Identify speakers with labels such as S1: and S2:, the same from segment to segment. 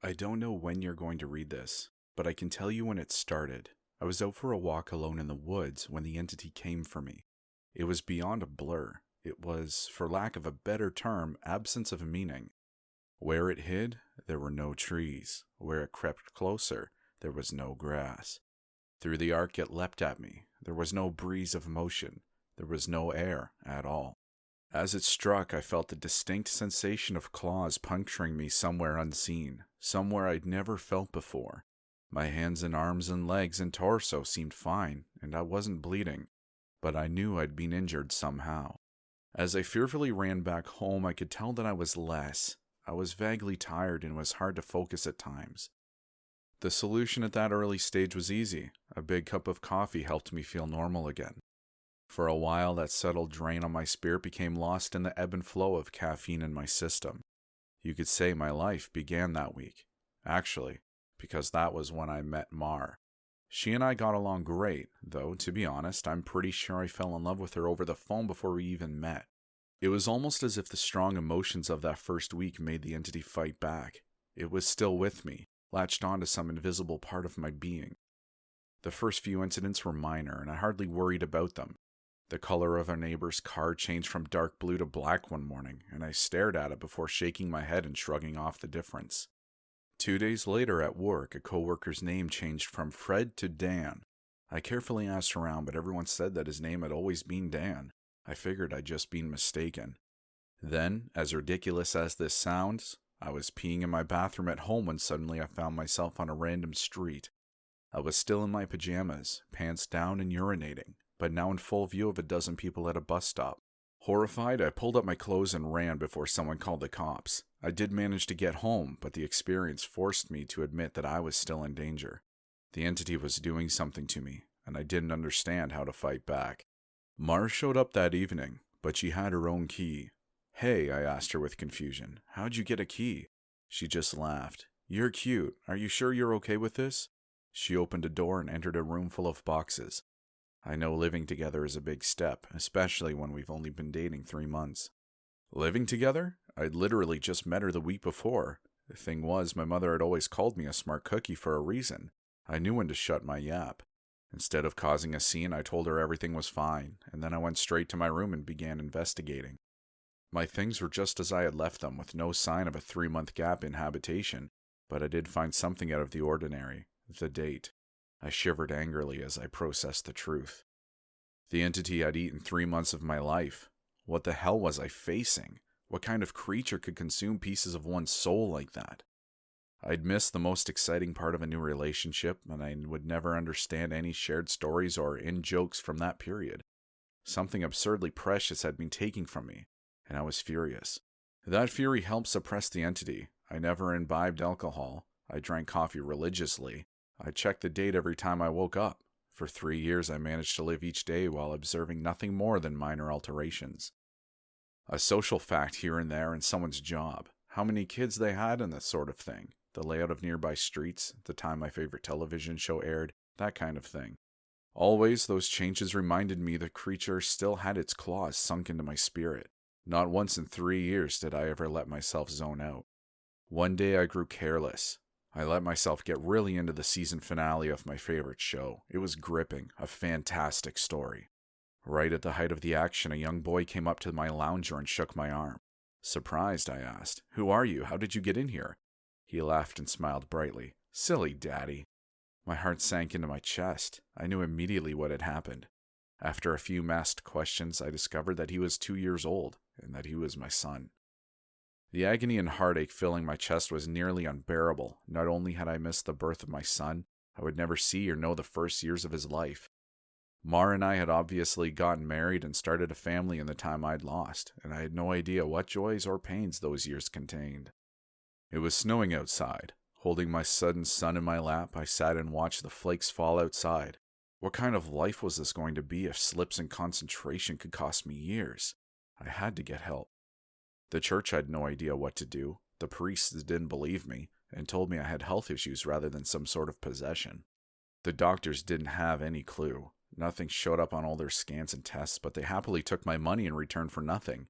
S1: I don't know when you're going to read this, but I can tell you when it started. I was out for a walk alone in the woods when the entity came for me. It was beyond a blur. It was, for lack of a better term, absence of meaning. Where it hid, there were no trees. Where it crept closer, there was no grass. Through the arc it leapt at me. There was no breeze of motion. There was no air at all. As it struck, I felt the distinct sensation of claws puncturing me somewhere unseen, somewhere I'd never felt before. My hands and arms and legs and torso seemed fine, and I wasn't bleeding, but I knew I'd been injured somehow. As I fearfully ran back home, I could tell that I was less. I was vaguely tired and it was hard to focus at times. The solution at that early stage was easy. A big cup of coffee helped me feel normal again. For a while, that subtle drain on my spirit became lost in the ebb and flow of caffeine in my system. You could say my life began that week. Actually, because that was when I met Mar. She and I got along great, though, to be honest, I'm pretty sure I fell in love with her over the phone before we even met. It was almost as if the strong emotions of that first week made the entity fight back. It was still with me, latched onto some invisible part of my being. The first few incidents were minor, and I hardly worried about them. The color of our neighbor's car changed from dark blue to black one morning, and I stared at it before shaking my head and shrugging off the difference. 2 days later at work, a coworker's name changed from Fred to Dan. I carefully asked around, but everyone said that his name had always been Dan. I figured I'd just been mistaken. Then, as ridiculous as this sounds, I was peeing in my bathroom at home when suddenly I found myself on a random street. I was still in my pajamas, pants down and urinating, but now in full view of a dozen people at a bus stop. Horrified, I pulled up my clothes and ran before someone called the cops. I did manage to get home, but the experience forced me to admit that I was still in danger. The entity was doing something to me, and I didn't understand how to fight back. Mar showed up that evening, but she had her own key. "Hey," I asked her with confusion, "how'd you get a key?" She just laughed. "You're cute. Are you sure you're okay with this?" She opened a door and entered a room full of boxes. I know living together is a big step, especially when we've only been dating 3 months. Living together? I'd literally just met her the week before. The thing was, my mother had always called me a smart cookie for a reason. I knew when to shut my yap. Instead of causing a scene, I told her everything was fine, and then I went straight to my room and began investigating. My things were just as I had left them, with no sign of a 3-month gap in habitation, but I did find something out of the ordinary: the date. I shivered angrily as I processed the truth. The entity had eaten 3 months of my life. What the hell was I facing? What kind of creature could consume pieces of one's soul like that? I'd missed the most exciting part of a new relationship, and I would never understand any shared stories or in-jokes from that period. Something absurdly precious had been taken from me, and I was furious. That fury helped suppress the entity. I never imbibed alcohol. I drank coffee religiously. I checked the date every time I woke up. For 3 years, I managed to live each day while observing nothing more than minor alterations. A social fact here and there in someone's job, how many kids they had, and that sort of thing. The layout of nearby streets, the time my favorite television show aired, that kind of thing. Always, those changes reminded me the creature still had its claws sunk into my spirit. Not once in 3 years did I ever let myself zone out. One day I grew careless. I let myself get really into the season finale of my favorite show. It was gripping, a fantastic story. Right at the height of the action, a young boy came up to my lounger and shook my arm. Surprised, I asked, "Who are you? How did you get in here?" He laughed and smiled brightly. "Silly daddy." My heart sank into my chest. I knew immediately what had happened. After a few masked questions, I discovered that he was 2 years old, and that he was my son. The agony and heartache filling my chest was nearly unbearable. Not only had I missed the birth of my son, I would never see or know the first years of his life. Mar and I had obviously gotten married and started a family in the time I'd lost, and I had no idea what joys or pains those years contained. It was snowing outside. Holding my sudden son in my lap, I sat and watched the flakes fall outside. What kind of life was this going to be if slips in concentration could cost me years? I had to get help. The church had no idea what to do. The priests didn't believe me, and told me I had health issues rather than some sort of possession. The doctors didn't have any clue. Nothing showed up on all their scans and tests, but they happily took my money in return for nothing.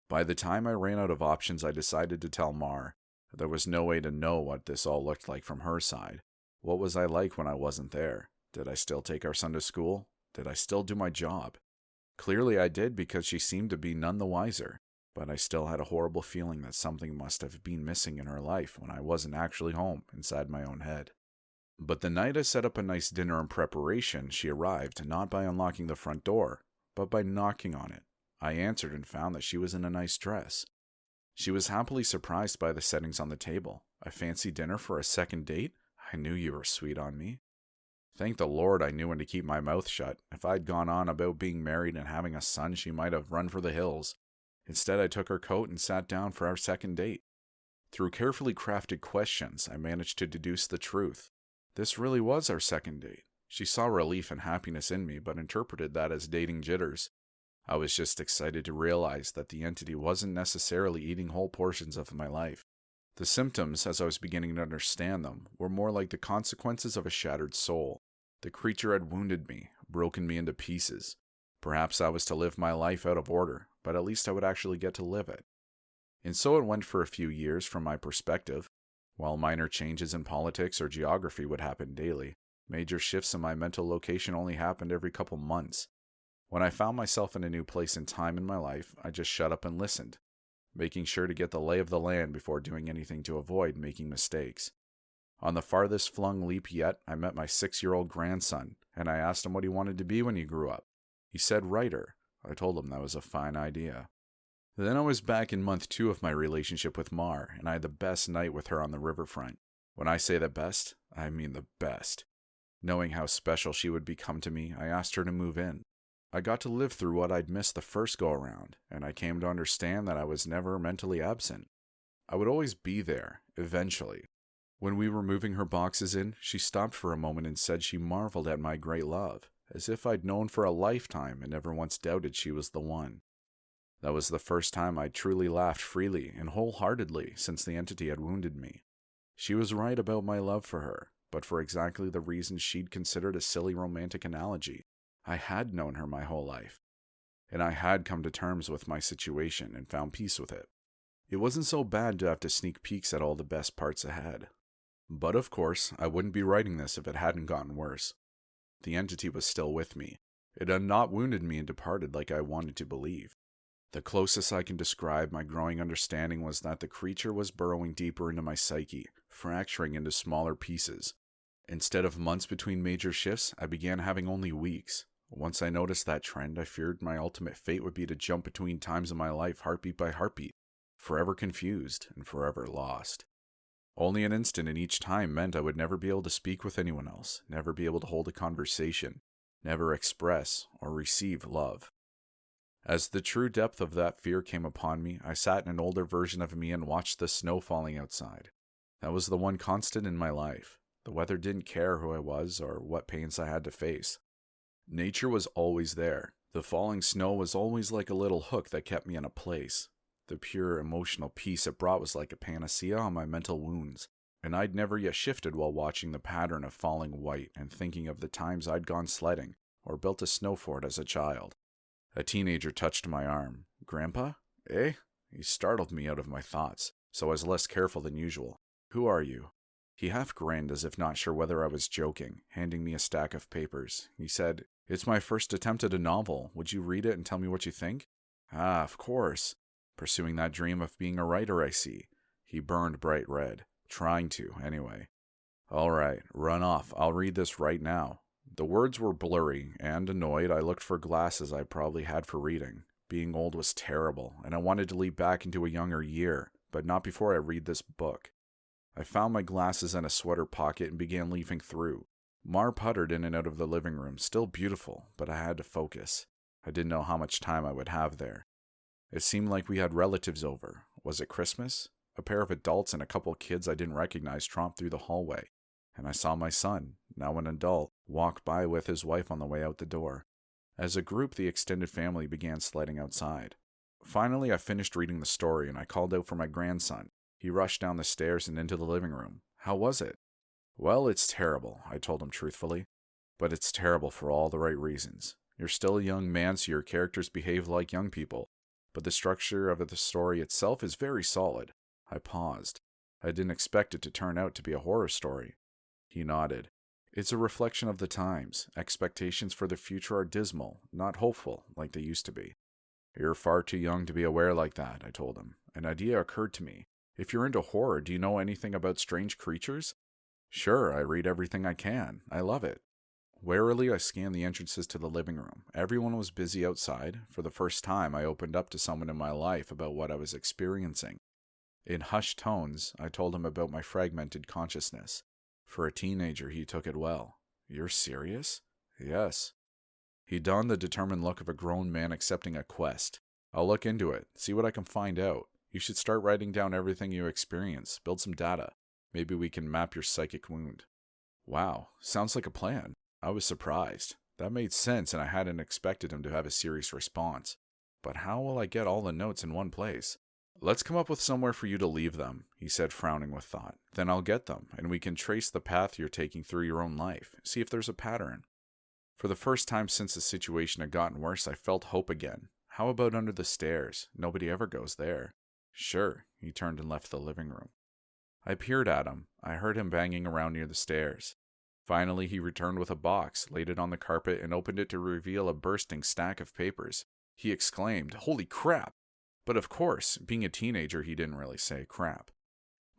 S1: By the time I ran out of options, I decided to tell Mar. There was no way to know what this all looked like from her side. What was I like when I wasn't there? Did I still take our son to school? Did I still do my job? Clearly I did, because she seemed to be none the wiser, but I still had a horrible feeling that something must have been missing in her life when I wasn't actually home inside my own head. But the night I set up a nice dinner in preparation, she arrived, not by unlocking the front door, but by knocking on it. I answered and found that she was in a nice dress. She was happily surprised by the settings on the table. A fancy dinner for a second date? I knew you were sweet on me. Thank the Lord I knew when to keep my mouth shut. If I'd gone on about being married and having a son, she might have run for the hills. Instead, I took her coat and sat down for our second date. Through carefully crafted questions, I managed to deduce the truth. This really was our second date. She saw relief and happiness in me, but interpreted that as dating jitters. I was just excited to realize that the entity wasn't necessarily eating whole portions of my life. The symptoms, as I was beginning to understand them, were more like the consequences of a shattered soul. The creature had wounded me, broken me into pieces. Perhaps I was to live my life out of order, but at least I would actually get to live it. And so it went for a few years from my perspective. While minor changes in politics or geography would happen daily, major shifts in my mental location only happened every couple months. When I found myself in a new place and time in my life, I just shut up and listened, making sure to get the lay of the land before doing anything to avoid making mistakes. On the farthest flung leap yet, I met my 6-year-old grandson, and I asked him what he wanted to be when he grew up. He said writer. I told him that was a fine idea. Then I was back in month 2 of my relationship with Mar, and I had the best night with her on the riverfront. When I say the best, I mean the best. Knowing how special she would become to me, I asked her to move in. I got to live through what I'd missed the first go-around, and I came to understand that I was never mentally absent. I would always be there, eventually. When we were moving her boxes in, she stopped for a moment and said she marveled at my great love, as if I'd known for a lifetime and never once doubted she was the one. That was the first time I'd truly laughed freely and wholeheartedly since the entity had wounded me. She was right about my love for her, but for exactly the reasons she'd considered a silly romantic analogy. I had known her my whole life, and I had come to terms with my situation and found peace with it. It wasn't so bad to have to sneak peeks at all the best parts ahead. But of course, I wouldn't be writing this if it hadn't gotten worse. The entity was still with me. It had not wounded me and departed like I wanted to believe. The closest I can describe my growing understanding was that the creature was burrowing deeper into my psyche, fracturing into smaller pieces. Instead of months between major shifts, I began having only weeks. Once I noticed that trend, I feared my ultimate fate would be to jump between times in my life heartbeat by heartbeat, forever confused and forever lost. Only an instant in each time meant I would never be able to speak with anyone else, never be able to hold a conversation, never express or receive love. As the true depth of that fear came upon me, I sat in an older version of me and watched the snow falling outside. That was the one constant in my life. The weather didn't care who I was or what pains I had to face. Nature was always there. The falling snow was always like a little hook that kept me in a place. The pure emotional peace it brought was like a panacea on my mental wounds, and I'd never yet shifted while watching the pattern of falling white and thinking of the times I'd gone sledding or built a snow fort as a child. A teenager touched my arm. "Grandpa? Eh?" He startled me out of my thoughts, so I was less careful than usual. "Who are you?" He half grinned as if not sure whether I was joking, handing me a stack of papers. He said, "It's my first attempt at a novel. Would you read it and tell me what you think?" "Ah, of course. Pursuing that dream of being a writer, I see." He burned bright red. Trying to, anyway. "All right, run off. I'll read this right now." The words were blurry, and annoyed, I looked for glasses I probably had for reading. Being old was terrible, and I wanted to leap back into a younger year, but not before I read this book. I found my glasses in a sweater pocket and began leafing through. Mar puttered in and out of the living room, still beautiful, but I had to focus. I didn't know how much time I would have there. It seemed like we had relatives over. Was it Christmas? A pair of adults and a couple kids I didn't recognize tromped through the hallway, and I saw my son, now an adult, walk by with his wife on the way out the door. As a group, the extended family began sledding outside. Finally, I finished reading the story, and I called out for my grandson. He rushed down the stairs and into the living room. "How was it?" "Well, it's terrible," I told him truthfully. "But it's terrible for all the right reasons. You're still a young man, so your characters behave like young people. But the structure of the story itself is very solid." I paused. I didn't expect it to turn out to be a horror story. He nodded. It's a reflection of the times. Expectations for the future are dismal, not hopeful, like they used to be. You're far too young to be aware like that, I told him. An idea occurred to me. If you're into horror, do you know anything about strange creatures? Sure, I read everything I can. I love it. Warily, I scanned the entrances to the living room. Everyone was busy outside. For the first time, I opened up to someone in my life about what I was experiencing. In hushed tones, I told him about my fragmented consciousness. For a teenager, he took it well. You're serious? Yes. He donned the determined look of a grown man accepting a quest. I'll look into it, see what I can find out. You should start writing down everything you experience, build some data. Maybe we can map your psychic wound. Wow, sounds like a plan. I was surprised. That made sense, and I hadn't expected him to have a serious response. But how will I get all the notes in one place? Let's come up with somewhere for you to leave them, he said, frowning with thought. Then I'll get them, and we can trace the path you're taking through your own life, see if there's a pattern. For the first time since the situation had gotten worse, I felt hope again. How about under the stairs? Nobody ever goes there. Sure, he turned and left the living room. I peered at him. I heard him banging around near the stairs. Finally, he returned with a box, laid it on the carpet, and opened it to reveal a bursting stack of papers. He exclaimed, "Holy crap!" But of course, being a teenager, he didn't really say crap.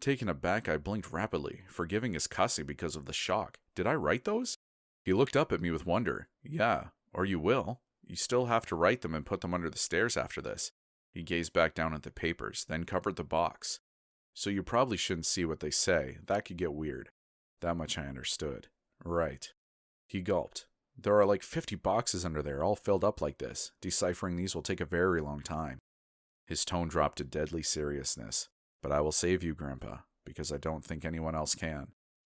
S1: Taken aback, I blinked rapidly, forgiving his cussing because of the shock. Did I write those? He looked up at me with wonder. Yeah, or you will. You still have to write them and put them under the stairs after this. He gazed back down at the papers, then covered the box. So you probably shouldn't see what they say. That could get weird. That much I understood. Right. He gulped. There are like 50 boxes under there, all filled up like this. Deciphering these will take a very long time. His tone dropped to deadly seriousness. But I will save you, Grandpa, because I don't think anyone else can.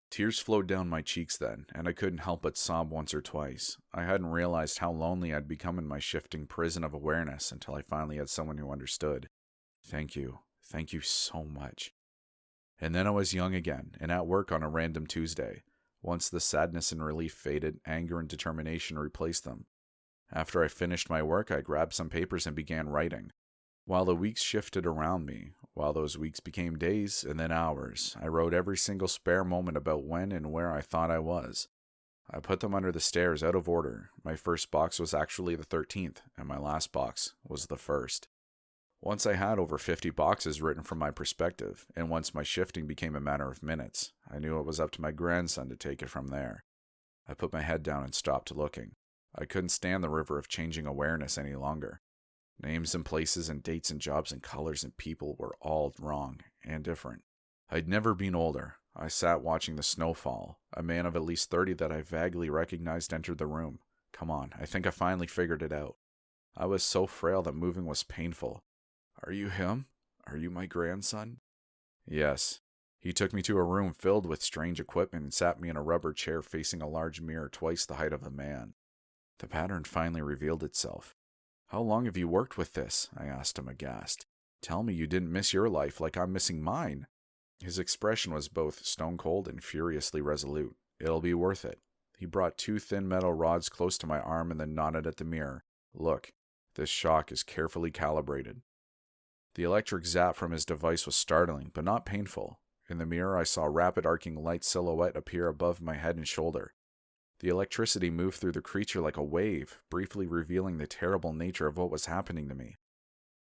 S1: Tears flowed down my cheeks then, and I couldn't help but sob once or twice. I hadn't realized how lonely I'd become in my shifting prison of awareness until I finally had someone who understood. Thank you. Thank you so much. And then I was young again, and at work on a random Tuesday. Once the sadness and relief faded, anger and determination replaced them. After I finished my work, I grabbed some papers and began writing. While the weeks shifted around me, while those weeks became days and then hours, I wrote every single spare moment about when and where I thought I was. I put them under the stairs out of order. My first box was actually the 13th, and my last box was the 1st. Once I had over 50 boxes written from my perspective, and once my shifting became a matter of minutes, I knew it was up to my grandson to take it from there. I put my head down and stopped looking. I couldn't stand the river of changing awareness any longer. Names and places and dates and jobs and colors and people were all wrong and different. I'd never been older. I sat watching the snow fall. A man of at least 30 that I vaguely recognized entered the room. Come on, I think I finally figured it out. I was so frail that moving was painful. Are you him? Are you my grandson? Yes. He took me to a room filled with strange equipment and sat me in a rubber chair facing a large mirror twice the height of a man. The pattern finally revealed itself. How long have you worked with this? I asked him aghast. Tell me you didn't miss your life like I'm missing mine. His expression was both stone cold and furiously resolute. It'll be worth it. He brought 2 thin metal rods close to my arm and then nodded at the mirror. Look, this shock is carefully calibrated. The electric zap from his device was startling, but not painful. In the mirror, I saw a rapid arcing light silhouette appear above my head and shoulder. The electricity moved through the creature like a wave, briefly revealing the terrible nature of what was happening to me.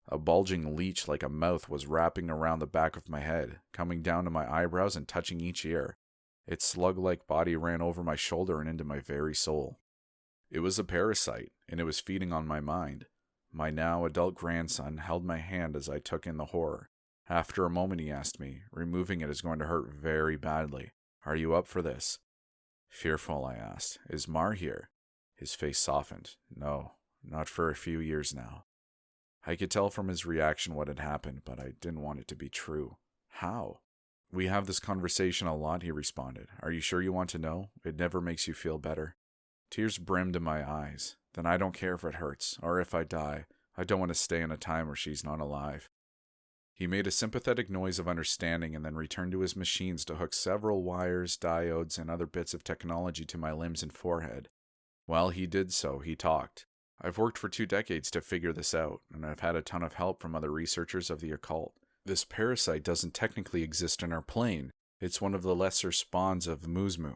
S1: A bulging leech like a mouth was wrapping around the back of my head, coming down to my eyebrows and touching each ear. Its slug-like body ran over my shoulder and into my very soul. It was a parasite, and it was feeding on my mind. My now adult grandson held my hand as I took in the horror. After a moment he asked me, removing it is going to hurt very badly. Are you up for this? Fearful, I asked. Is Mar here? His face softened. No, not for a few years now. I could tell from his reaction what had happened, but I didn't want it to be true. How? We have this conversation a lot, he responded. Are you sure you want to know? It never makes you feel better. Tears brimmed in my eyes. Then I don't care if it hurts, or if I die. I don't want to stay in a time where she's not alive. He made a sympathetic noise of understanding and then returned to his machines to hook several wires, diodes, and other bits of technology to my limbs and forehead. While he did so, he talked. I've worked for 2 decades to figure this out, and I've had a ton of help from other researchers of the occult. This parasite doesn't technically exist in our plane. It's one of the lesser spawns of Muzmu,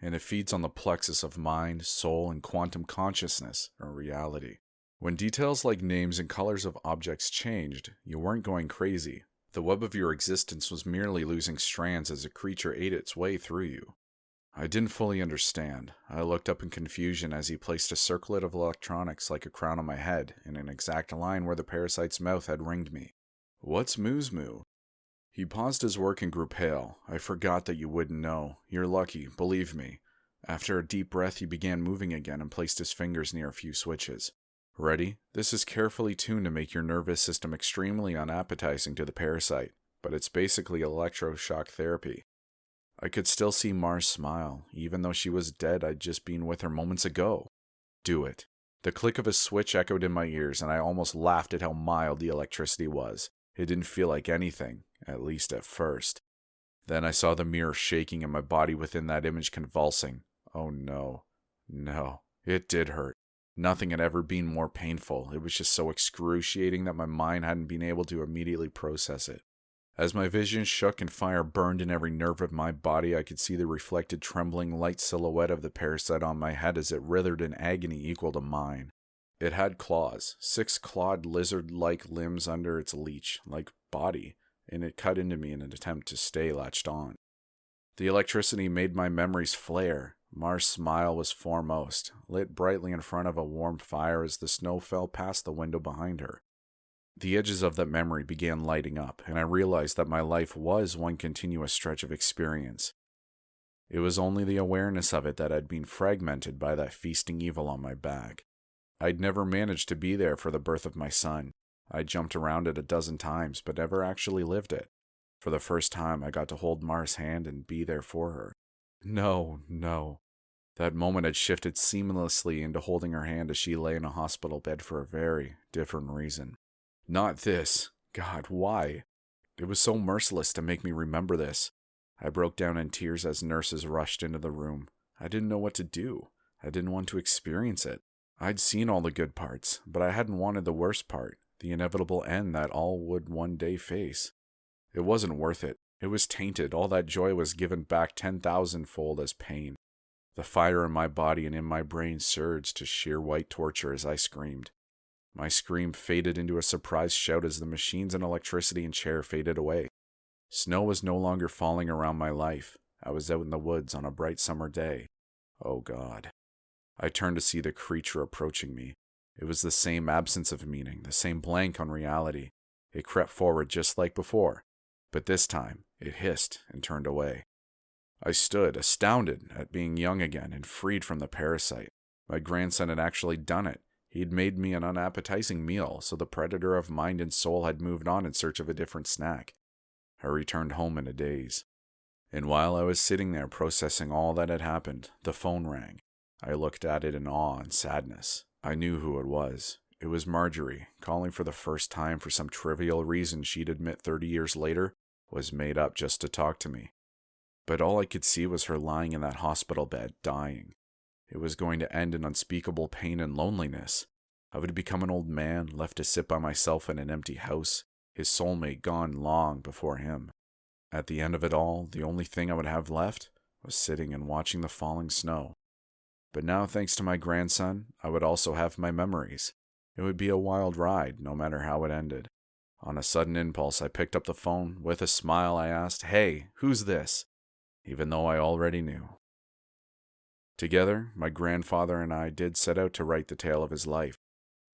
S1: and it feeds on the plexus of mind, soul, and quantum consciousness, or reality. When details like names and colors of objects changed, you weren't going crazy. The web of your existence was merely losing strands as a creature ate its way through you. I didn't fully understand. I looked up in confusion as he placed a circlet of electronics like a crown on my head, in an exact line where the parasite's mouth had ringed me. What's Muzmu? He paused his work and grew pale. I forgot that you wouldn't know. You're lucky, believe me. After a deep breath, he began moving again and placed his fingers near a few switches. Ready? This is carefully tuned to make your nervous system extremely unappetizing to the parasite, but it's basically electroshock therapy. I could still see Mars smile, even though she was dead. I'd just been with her moments ago. Do it. The click of a switch echoed in my ears, and I almost laughed at how mild the electricity was. It didn't feel like anything, at least at first. Then I saw the mirror shaking and my body within that image convulsing. Oh no. No. It did hurt. Nothing had ever been more painful. It was just so excruciating that my mind hadn't been able to immediately process it. As my vision shook and fire burned in every nerve of my body, I could see the reflected trembling light silhouette of the parasite on my head as it writhed in agony equal to mine. It had claws, 6 clawed lizard-like limbs under its leech-like body, and it cut into me in an attempt to stay latched on. The electricity made my memories flare. Mars' smile was foremost, lit brightly in front of a warm fire as the snow fell past the window behind her. The edges of that memory began lighting up, and I realized that my life was one continuous stretch of experience. It was only the awareness of it that had been fragmented by that feasting evil on my back. I'd never managed to be there for the birth of my son. I jumped around it a dozen times, but never actually lived it. For the first time, I got to hold Mars' hand and be there for her. No. That moment had shifted seamlessly into holding her hand as she lay in a hospital bed for a very different reason. Not this. God, why? It was so merciless to make me remember this. I broke down in tears as nurses rushed into the room. I didn't know what to do. I didn't want to experience it. I'd seen all the good parts, but I hadn't wanted the worst part, the inevitable end that all would one day face. It wasn't worth it. It was tainted. All that joy was given back 10,000-fold as pain. The fire in my body and in my brain surged to sheer white torture as I screamed. My scream faded into a surprised shout as the machines and electricity and chair faded away. Snow was no longer falling around my life. I was out in the woods on a bright summer day. Oh God. I turned to see the creature approaching me. It was the same absence of meaning, the same blank on reality. It crept forward just like before, but this time it hissed and turned away. I stood, astounded at being young again and freed from the parasite. My grandson had actually done it. He'd made me an unappetizing meal, so the predator of mind and soul had moved on in search of a different snack. I returned home in a daze. And while I was sitting there processing all that had happened, the phone rang. I looked at it in awe and sadness. I knew who it was. It was Marjorie, calling for the first time for some trivial reason she'd admit 30 years later was made up just to talk to me. But all I could see was her lying in that hospital bed, dying. It was going to end in unspeakable pain and loneliness. I would become an old man, left to sit by myself in an empty house, his soulmate gone long before him. At the end of it all, the only thing I would have left was sitting and watching the falling snow. But now, thanks to my grandson, I would also have my memories. It would be a wild ride, no matter how it ended. On a sudden impulse, I picked up the phone. With a smile, I asked, "Hey, who's this?" Even though I already knew. Together, my grandfather and I did set out to write the tale of his life.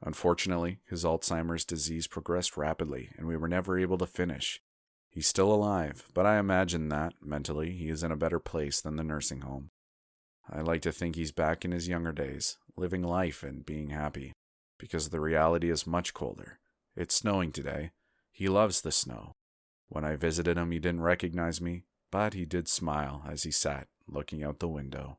S1: Unfortunately, his Alzheimer's disease progressed rapidly, and we were never able to finish. He's still alive, but I imagine that, mentally, he is in a better place than the nursing home. I like to think he's back in his younger days, living life and being happy, because the reality is much colder. It's snowing today. He loves the snow. When I visited him, he didn't recognize me, but he did smile as he sat, looking out the window.